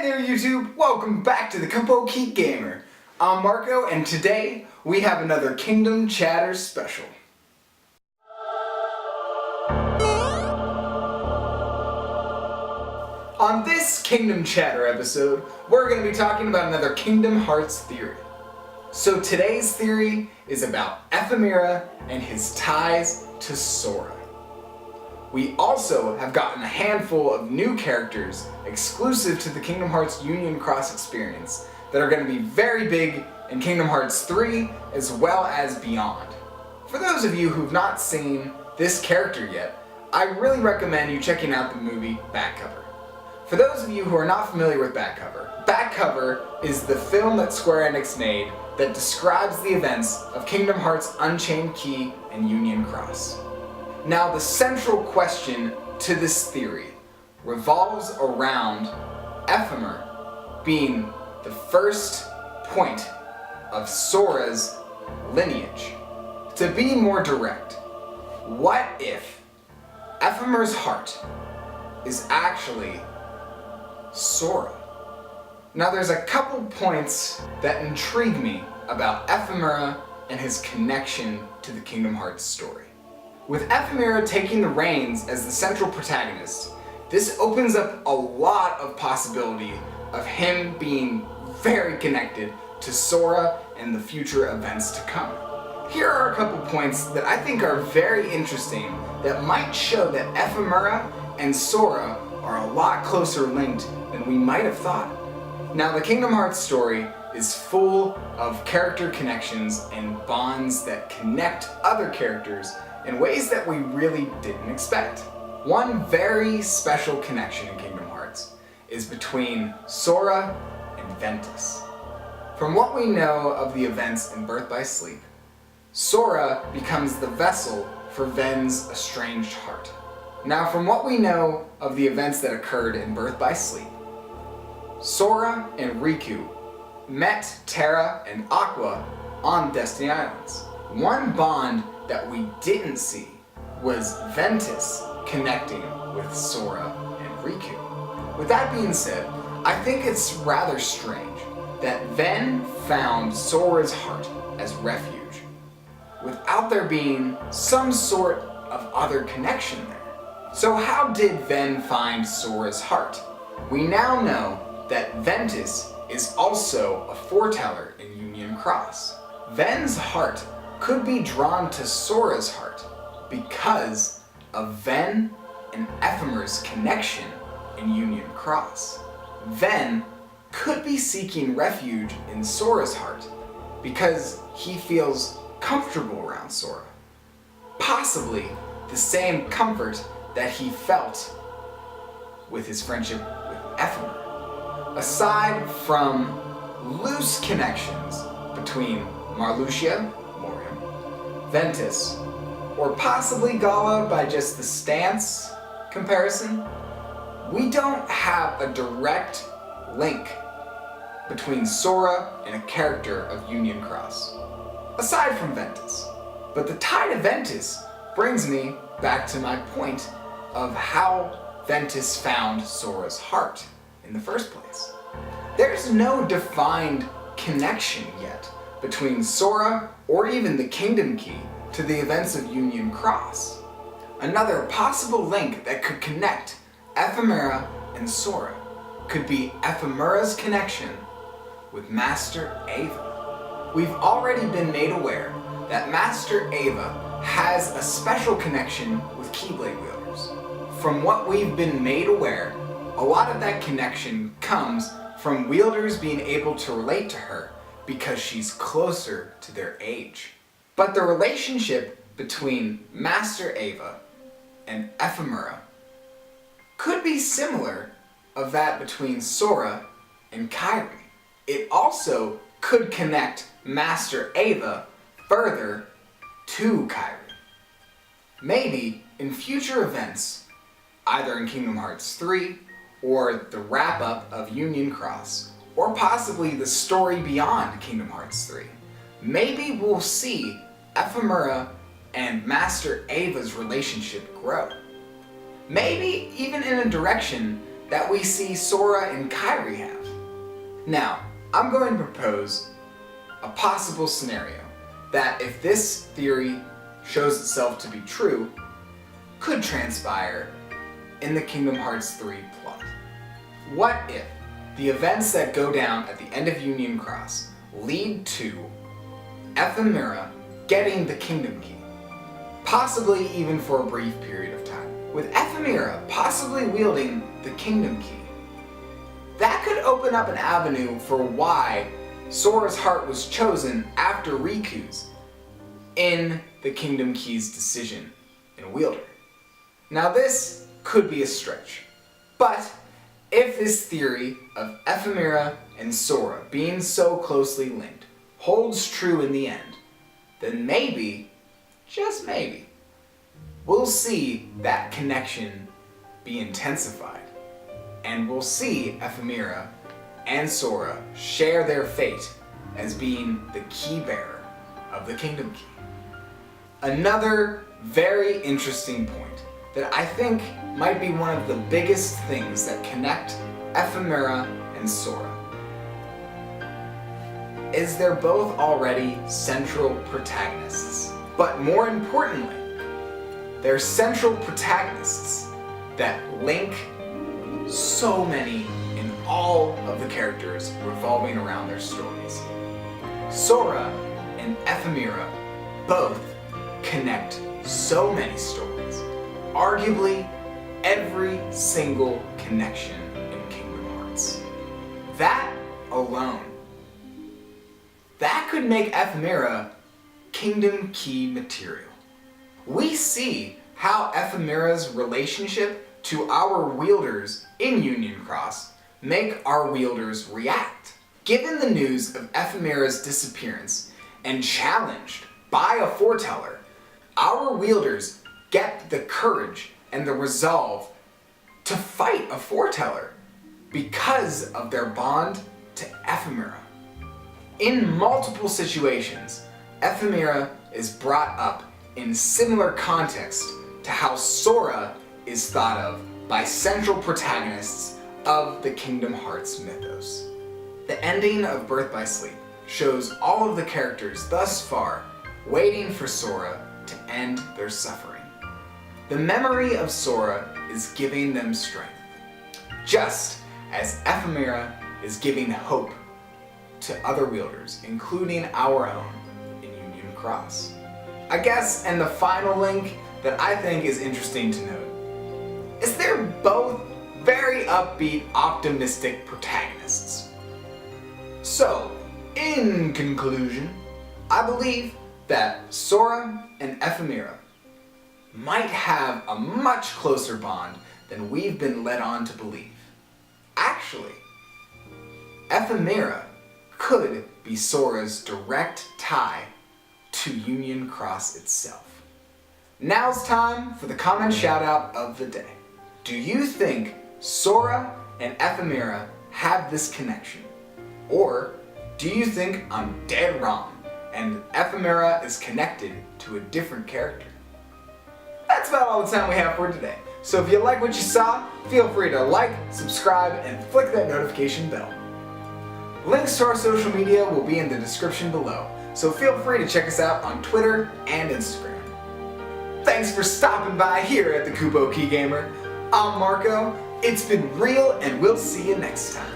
there YouTube, welcome back to the Kupo Geek Gamer. I'm Marco and today we have another Kingdom Chatter special. On this Kingdom Chatter episode, we're going to be talking about another Kingdom Hearts theory. So today's theory is about Ephemera and his ties to Sora. We also have gotten a handful of new characters exclusive to the Kingdom Hearts Union Cross experience that are going to be very big in Kingdom Hearts 3 as well as beyond. For those of you who've not seen this character yet, I really recommend you checking out the movie Back Cover. For those of you who are not familiar with Back Cover is the film that Square Enix made that describes the events of Kingdom Hearts Unchained Key and Union Cross. Now, the central question to this theory revolves around Ephemera being the first point of Sora's lineage. To be more direct, what if Ephemera's heart is actually Sora? Now, there's a couple points that intrigue me about Ephemera and his connection to the Kingdom Hearts story. With Ephemera taking the reins as the central protagonist, this opens up a lot of possibility of him being very connected to Sora and the future events to come. Here are a couple points that I think are very interesting that might show that Ephemera and Sora are a lot closer linked than we might have thought. Now, the Kingdom Hearts story is full of character connections and bonds that connect other characters in ways that we really didn't expect. One very special connection in Kingdom Hearts is between Sora and Ventus. From what we know of the events in Birth by Sleep, Sora becomes the vessel for Ven's estranged heart. Now, from what we know of the events that occurred in Birth by Sleep, Sora and Riku met Terra and Aqua on Destiny Islands. One bond that we didn't see was Ventus connecting with Sora and Riku. With that being said, I think it's rather strange that Ven found Sora's heart as refuge without there being some sort of other connection there. So how did Ven find Sora's heart? We now know that Ventus is also a foreteller in Union Cross. Ven's heart could be drawn to Sora's heart because of Ven and Ephemera's connection in Union Cross. Ven could be seeking refuge in Sora's heart because he feels comfortable around Sora. Possibly the same comfort that he felt with his friendship with Ephemera. Aside from loose connections between Marluxia, Ventus, or possibly Gala by just the stance comparison, we don't have a direct link between Sora and a character of Union Cross, aside from Ventus. But the tie to Ventus brings me back to my point of how Ventus found Sora's heart in the first place. There's no defined connection yet between Sora or even the Kingdom Key to the events of Union Cross. Another possible link that could connect Ephemera and Sora could be Ephemera's connection with Master Ava. We've already been made aware that Master Ava has a special connection with Keyblade Wielders. From what we've been made aware, a lot of that connection comes from Wielders being able to relate to her because she's closer to their age. But the relationship between Master Ava and Ephemera could be similar of that between Sora and Kairi. It also could connect Master Ava further to Kairi. Maybe in future events, either in Kingdom Hearts 3 or the wrap-up of Union Cross, or possibly the story beyond Kingdom Hearts 3, maybe we'll see Ephemera and Master Ava's relationship grow. Maybe even in a direction that we see Sora and Kairi have. Now, I'm going to propose a possible scenario that, if this theory shows itself to be true, could transpire in the Kingdom Hearts 3 plot. What if the events that go down at the end of Union Cross lead to Ephemera getting the Kingdom Key, possibly even for a brief period of time, with Ephemera possibly wielding the Kingdom Key? That could open up an avenue for why Sora's heart was chosen after Riku's in the Kingdom Key's decision in Wielder. Now this could be a stretch, but if this theory of Ephemera and Sora being so closely linked holds true in the end, then maybe, just maybe, we'll see that connection be intensified, and we'll see Ephemera and Sora share their fate as being the key bearer of the Kingdom Key. Another very interesting point that I think might be one of the biggest things that connect Ephemera and Sora is they're both already central protagonists. But more importantly, they're central protagonists that link so many in all of the characters revolving around their stories. Sora and Ephemera both connect so many stories. Arguably every single connection in Kingdom Hearts. That alone, that could make Ephemera Kingdom Key material. We see how Ephemera's relationship to our Wielders in Union Cross make our Wielders react. Given the news of Ephemera's disappearance and challenged by a foreteller, our Wielders get the courage and the resolve to fight a foreteller because of their bond to Ephemera. In multiple situations, Ephemera is brought up in similar context to how Sora is thought of by central protagonists of the Kingdom Hearts mythos. The ending of Birth by Sleep shows all of the characters thus far waiting for Sora to end their suffering. The memory of Sora is giving them strength, just as Ephemera is giving hope to other Wielders, including our own in Union Cross. I guess, and the final link that I think is interesting to note, is they're both very upbeat, optimistic protagonists. So, in conclusion, I believe that Sora and Ephemera might have a much closer bond than we've been led on to believe. Actually, Ephemera could be Sora's direct tie to Union Cross itself. Now's time for the comment shoutout of the day. Do you think Sora and Ephemera have this connection? Or do you think I'm dead wrong and Ephemera is connected to a different character? That's about all the time we have for today. So if you like what you saw, feel free to like, subscribe, and flick that notification bell. Links to our social media will be in the description below, so feel free to check us out on Twitter and Instagram. Thanks for stopping by here at the Kupo Key Gamer. I'm Marco, it's been real, and we'll see you next time.